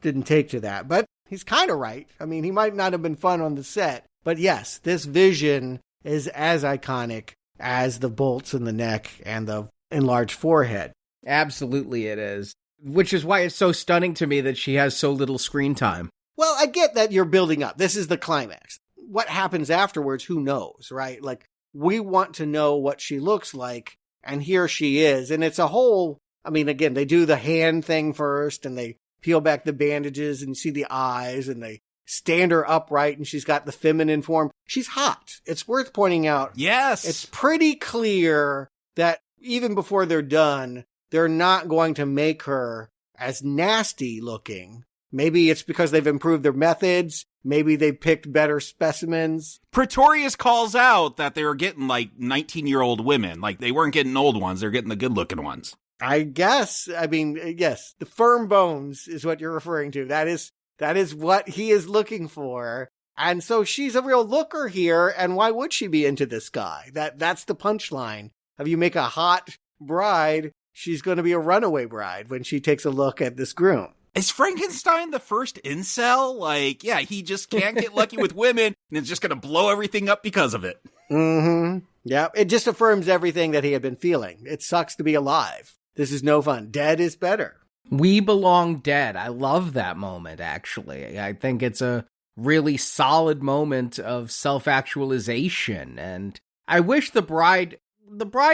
didn't take to that. But he's kind of right. I mean, he might not have been fun on the set. But yes, this vision is as iconic as the bolts in the neck and the enlarged forehead. Absolutely it is. Which is why it's so stunning to me that she has so little screen time. Well, I get that you're building up. This is the climax. What happens afterwards, who knows, right? Like, we want to know what she looks like, and here she is. And it's a whole, again, they do the hand thing first, and they peel back the bandages, and you see the eyes, and they stand her upright, and she's got the feminine form. She's hot. It's worth pointing out. Yes. It's pretty clear that even before they're done, they're not going to make her as nasty looking. Maybe it's because they've improved their methods. Maybe they picked better specimens. Pretorius calls out that they were getting like 19-year-old women. Like, they weren't getting old ones. They're getting the good-looking ones. I guess. Yes, the firm bones is what you're referring to. That is what he is looking for. And so she's a real looker here. And why would she be into this guy? That's the punchline. If you make a hot bride, she's going to be a runaway bride when she takes a look at this groom. Is Frankenstein the first incel? Like, yeah, he just can't get lucky with women and is just going to blow everything up because of it. Mm-hmm. Yeah, it just affirms everything that he had been feeling. It sucks to be alive. This is no fun. Dead is better. We belong dead. I love that moment, actually. I think it's a really solid moment of self-actualization. And I wish the bride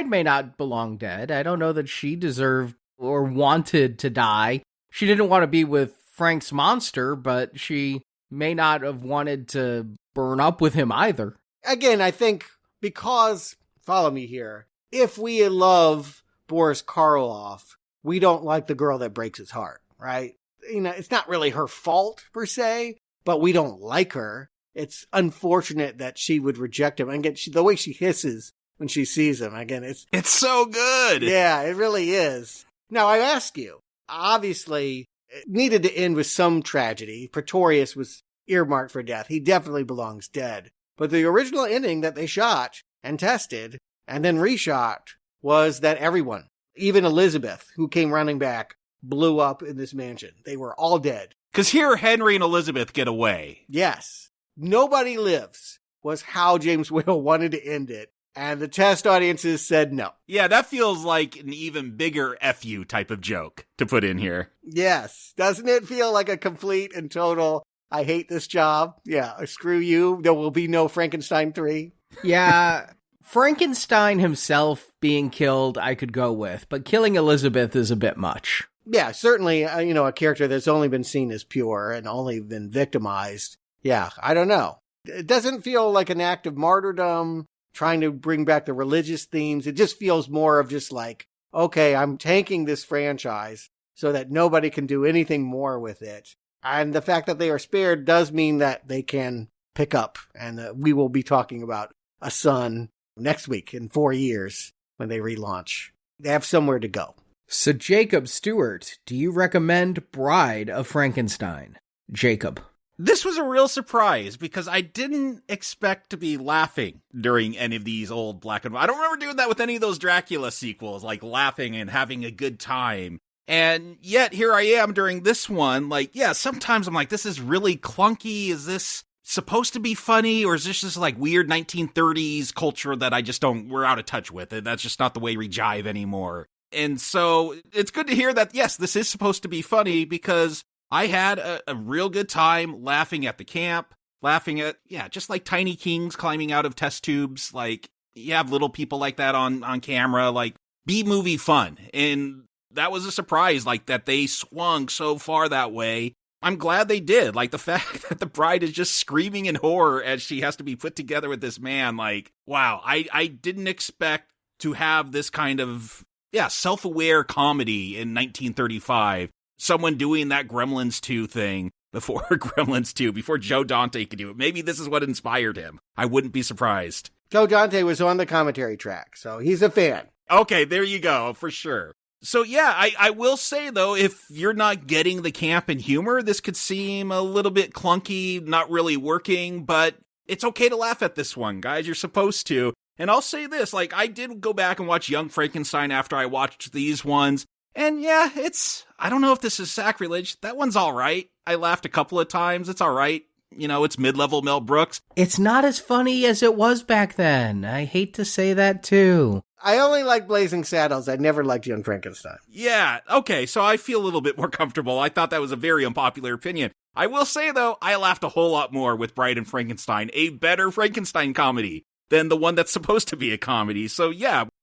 may not belong dead. I don't know that she deserved or wanted to die. She didn't want to be with Frank's monster, but she may not have wanted to burn up with him either. Again, I think because, follow me here, if we love Boris Karloff, we don't like the girl that breaks his heart, right? It's not really her fault per se, but we don't like her. It's unfortunate that she would reject him. And again, the way she hisses when she sees him, again, it's so good. Yeah, it really is. Now, I ask you, obviously, it needed to end with some tragedy. Pretorius was earmarked for death. He definitely belongs dead. But the original ending that they shot and tested and then reshot was that everyone, even Elizabeth, who came running back, blew up in this mansion. They were all dead. Because here, Henry and Elizabeth get away. Yes. Nobody lives was how James Whale wanted to end it. And the test audiences said no. Yeah, that feels like an even bigger FU type of joke to put in here. Yes. Doesn't it feel like a complete and total, I hate this job? Yeah, screw you. There will be no Frankenstein 3. Yeah, Frankenstein himself being killed, I could go with. But killing Elizabeth is a bit much. Yeah, certainly, a character that's only been seen as pure and only been victimized. Yeah, I don't know. It doesn't feel like an act of martyrdom, trying to bring back the religious themes. It just feels more of just like, okay, I'm tanking this franchise so that nobody can do anything more with it. And the fact that they are spared does mean that they can pick up, and we will be talking about a son next week in 4 years when they relaunch. They have somewhere to go. So Jacob, Stuart, do you recommend Bride of Frankenstein? Jacob. This was a real surprise because I didn't expect to be laughing during any of these old black and white. I don't remember doing that with any of those Dracula sequels, like laughing and having a good time. And yet here I am during this one, like, yeah, sometimes I'm like, this is really clunky. Is this supposed to be funny, or is this just like weird 1930s culture that we're out of touch with it? That's just not the way we jive anymore. And so it's good to hear that, yes, this is supposed to be funny, because I had a real good time laughing at the camp, laughing at, just like tiny kings climbing out of test tubes. Like, you have little people like that on camera, like B-movie fun. And that was a surprise, like that they swung so far that way. I'm glad they did. Like, the fact that the bride is just screaming in horror as she has to be put together with this man. Like, wow, I didn't expect to have this kind of, self-aware comedy in 1935. Someone doing that Gremlins 2 thing before Gremlins 2, before Joe Dante could do it. Maybe this is what inspired him. I wouldn't be surprised. Joe Dante was on the commentary track, so he's a fan. Okay, there you go, for sure. So I will say, though, if you're not getting the camp and humor, this could seem a little bit clunky, not really working, but it's okay to laugh at this one, guys. You're supposed to. And I'll say this, like, I did go back and watch Young Frankenstein after I watched these ones. And I don't know if this is sacrilege. That one's all right. I laughed a couple of times. It's all right. It's mid-level Mel Brooks. It's not as funny as it was back then. I hate to say that, too. I only like Blazing Saddles. I never liked Young Frankenstein. Yeah, okay, so I feel a little bit more comfortable. I thought that was a very unpopular opinion. I will say, though, I laughed a whole lot more with Bride of Frankenstein, a better Frankenstein comedy than the one that's supposed to be a comedy. So,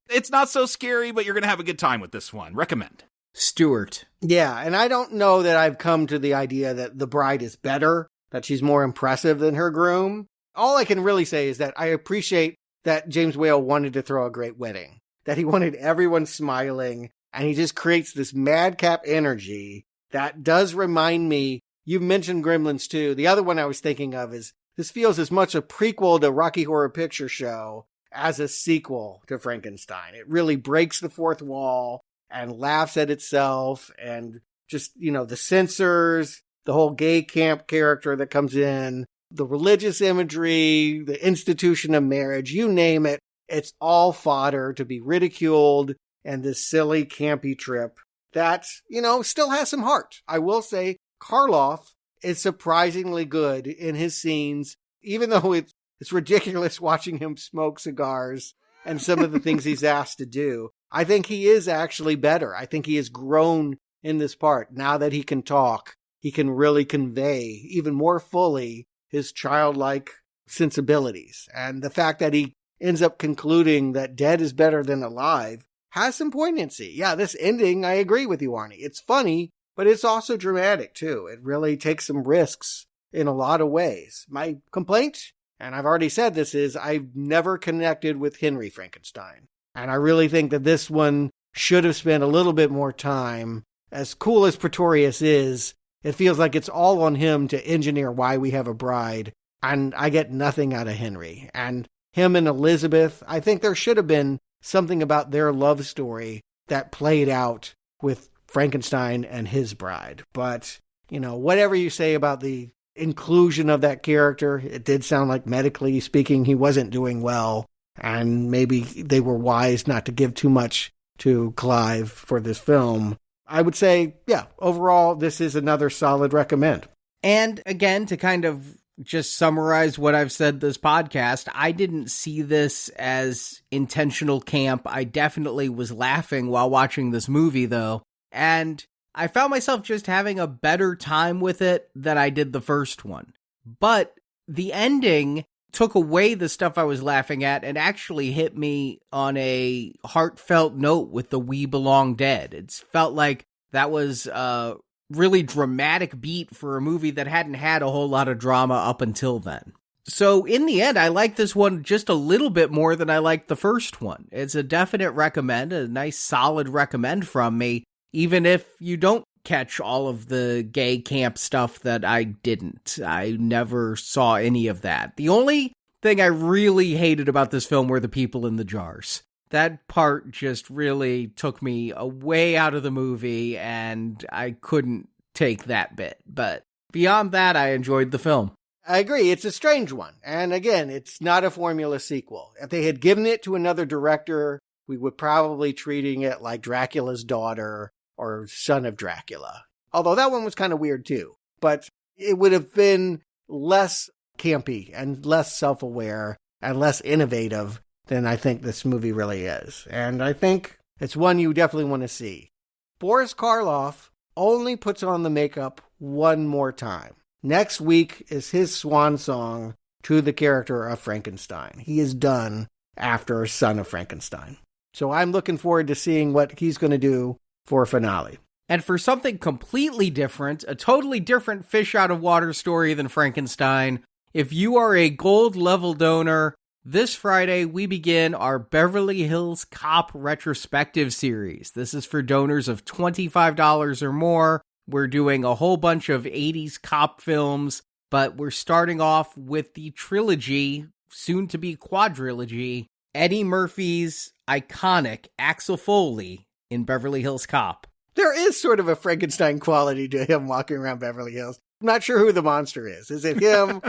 it's not so scary, but you're going to have a good time with this one. Recommend. Stuart. Yeah, and I don't know that I've come to the idea that the bride is better, that she's more impressive than her groom. All I can really say is that I appreciate that James Whale wanted to throw a great wedding, that he wanted everyone smiling, and he just creates this madcap energy that does remind me, you've mentioned Gremlins 2. The other one I was thinking of is, this feels as much a prequel to Rocky Horror Picture Show as a sequel to Frankenstein. It really breaks the fourth wall and laughs at itself, and just, the censors, the whole gay camp character that comes in, the religious imagery, the institution of marriage, you name it, it's all fodder to be ridiculed, and this silly, campy trip that, still has some heart. I will say Karloff is surprisingly good in his scenes, even though it's ridiculous watching him smoke cigars and some of the things he's asked to do. I think he is actually better. I think he has grown in this part. Now that he can talk, he can really convey even more fully his childlike sensibilities. And the fact that he ends up concluding that dead is better than alive has some poignancy. Yeah, this ending, I agree with you, Arnie. It's funny, but it's also dramatic, too. It really takes some risks in a lot of ways. My complaint, and I've already said this, is I've never connected with Henry Frankenstein. And I really think that this one should have spent a little bit more time. As cool as Pretorius is, it feels like it's all on him to engineer why we have a bride, and I get nothing out of Henry. And him and Elizabeth, I think there should have been something about their love story that played out with Frankenstein and his bride. But, whatever you say about the inclusion of that character, it did sound like, medically speaking, he wasn't doing well, and maybe they were wise not to give too much to Clive for this film. I would say, overall, this is another solid recommend. And again, to kind of just summarize what I've said this podcast, I didn't see this as intentional camp. I definitely was laughing while watching this movie, though. And I found myself just having a better time with it than I did the first one. But the ending took away the stuff I was laughing at and actually hit me on a heartfelt note with the We Belong Dead. It felt like that was a really dramatic beat for a movie that hadn't had a whole lot of drama up until then. So in the end, I like this one just a little bit more than I liked the first one. It's a definite recommend, a nice solid recommend from me, even if you don't catch all of the gay camp stuff that I didn't. I never saw any of that. The only thing I really hated about this film were the people in the jars. That part just really took me way out of the movie, and I couldn't take that bit. But beyond that, I enjoyed the film. I agree. It's a strange one. And again, it's not a formula sequel. If they had given it to another director, we would probably treating it like Dracula's Daughter or Son of Dracula. Although that one was kind of weird too. But it would have been less campy and less self-aware and less innovative than I think this movie really is. And I think it's one you definitely want to see. Boris Karloff only puts on the makeup one more time. Next week is his swan song to the character of Frankenstein. He is done after Son of Frankenstein. So I'm looking forward to seeing what he's going to do for a finale. And for something completely different, a totally different fish out of water story than Frankenstein, if you are a gold level donor, this Friday we begin our Beverly Hills Cop retrospective series. This is for donors of $25 or more. We're doing a whole bunch of 80s cop films, but we're starting off with the trilogy, soon to be quadrilogy, Eddie Murphy's iconic Axel Foley in Beverly Hills Cop. There is sort of a Frankenstein quality to him walking around Beverly Hills. I'm not sure who the monster is. Is it him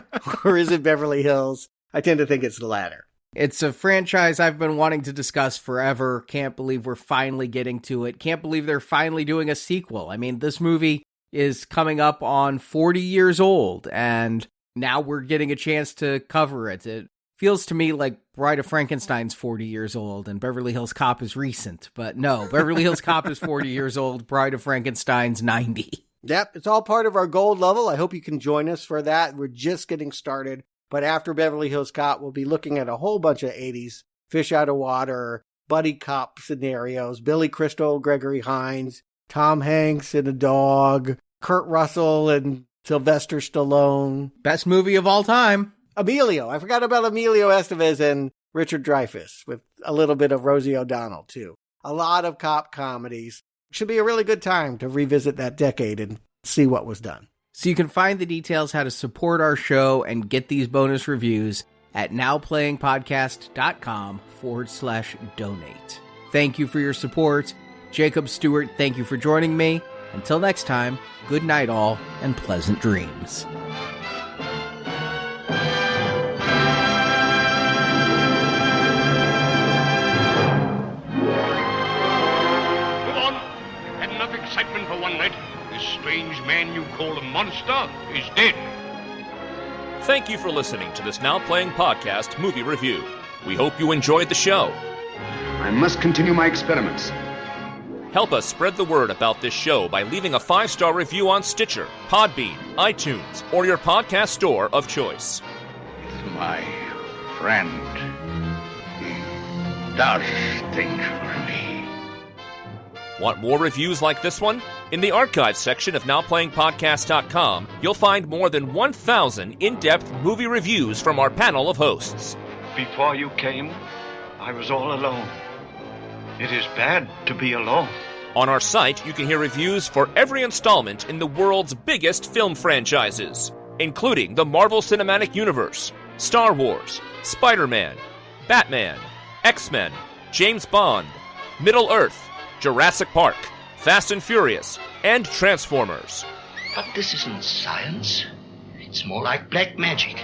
or is it Beverly Hills? I tend to think it's the latter. It's a franchise I've been wanting to discuss forever. Can't believe we're finally getting to it. Can't believe they're finally doing a sequel. I mean, this movie is coming up on 40 years old, and now we're getting a chance to cover it. It feels to me like Bride of Frankenstein's 40 years old, and Beverly Hills Cop is recent. But no, Beverly Hills Cop is 40 years old. Bride of Frankenstein's 90. Yep, it's all part of our gold level. I hope you can join us for that. We're just getting started. But after Beverly Hills Cop, we'll be looking at a whole bunch of 80s fish out of water, buddy cop scenarios, Billy Crystal, Gregory Hines, Tom Hanks and a dog, Kurt Russell and Sylvester Stallone. Best movie of all time. Emilio. I forgot about Emilio Estevez and Richard Dreyfuss with a little bit of Rosie O'Donnell, too. A lot of cop comedies. Should be a really good time to revisit that decade and see what was done. So you can find the details how to support our show and get these bonus reviews at nowplayingpodcast.com/donate. Thank you for your support. Jakob, Stuart, thank you for joining me. Until next time, good night all, and pleasant dreams. Come on. Had enough excitement for one night. This strange man you call a monster is dead. Thank you for listening to this Now Playing Podcast movie review. We hope you enjoyed the show. I must continue my experiments. Help us spread the word about this show by leaving a 5-star review on Stitcher, Podbean, iTunes, or your podcast store of choice. It's my friend. He does things for me. Want more reviews like this one? In the archives section of NowPlayingPodcast.com, you'll find more than 1,000 in-depth movie reviews from our panel of hosts. Before you came, I was all alone. It is bad to be alone. On our site, you can hear reviews for every installment in the world's biggest film franchises, including the Marvel Cinematic Universe, Star Wars, Spider-Man, Batman, X-Men, James Bond, Middle-earth, Jurassic Park, Fast and Furious, and Transformers. But this isn't science. It's more like black magic.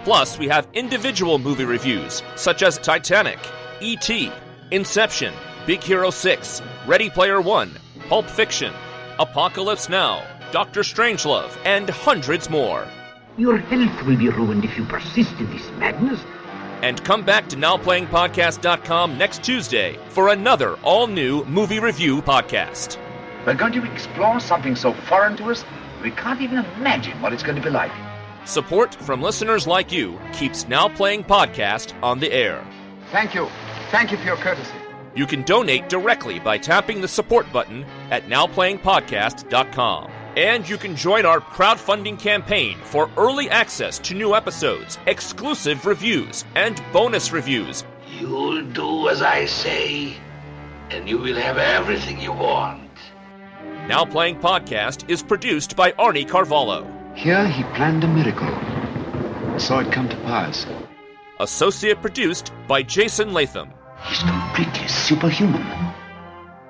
Plus, we have individual movie reviews, such as Titanic, E.T., Inception, Big Hero 6, Ready Player One, Pulp Fiction, Apocalypse Now, Dr. Strangelove, and hundreds more. Your health will be ruined if you persist in this madness. And come back to NowPlayingPodcast.com next Tuesday for another all-new movie review podcast. We're going to explore something so foreign to us, we can't even imagine what it's going to be like. Support from listeners like you keeps Now Playing Podcast on the air. Thank you. Thank you for your courtesy. You can donate directly by tapping the support button at NowPlayingPodcast.com. And you can join our crowdfunding campaign for early access to new episodes, exclusive reviews, and bonus reviews. You'll do as I say, and you will have everything you want. Now Playing Podcast is produced by Arnie Carvalho. Here he planned a miracle. Saw it come to pass. Associate produced by Jason Latham. He's completely superhuman.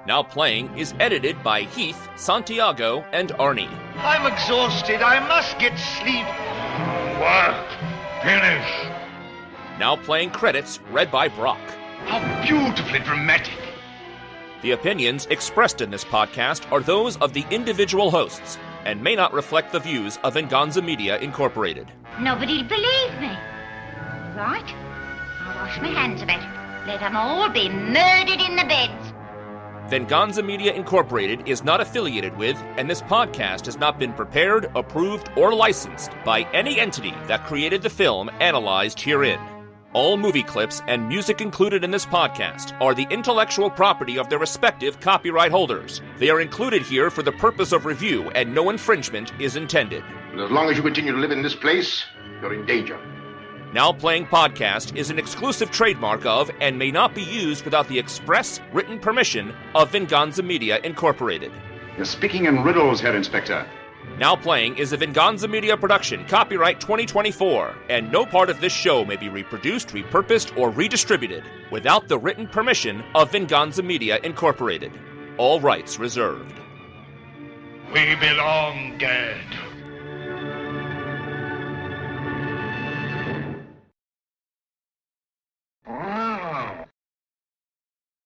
Now Playing is edited by Heath, Santiago, and Arnie. I'm exhausted. I must get sleep. Work. Finish. Now Playing credits read by Brock. How beautifully dramatic. The opinions expressed in this podcast are those of the individual hosts and may not reflect the views of Venganza Media Incorporated. Nobody'll believe me. Right? I'll wash my hands of it. Let them all be murdered in the beds. Venganza Media Incorporated is not affiliated with, and this podcast has not been prepared, approved, or licensed by any entity that created the film analyzed herein. All movie clips and music included in this podcast are the intellectual property of their respective copyright holders. They are included here for the purpose of review, and no infringement is intended. And as long as you continue to live in this place, you're in danger. Now Playing Podcast is an exclusive trademark of and may not be used without the express written permission of Venganza Media Incorporated. You're speaking in riddles, Herr Inspector. Now Playing is a Venganza Media production, copyright 2024, and no part of this show may be reproduced, repurposed, or redistributed without the written permission of Venganza Media Incorporated. All rights reserved. We belong dead.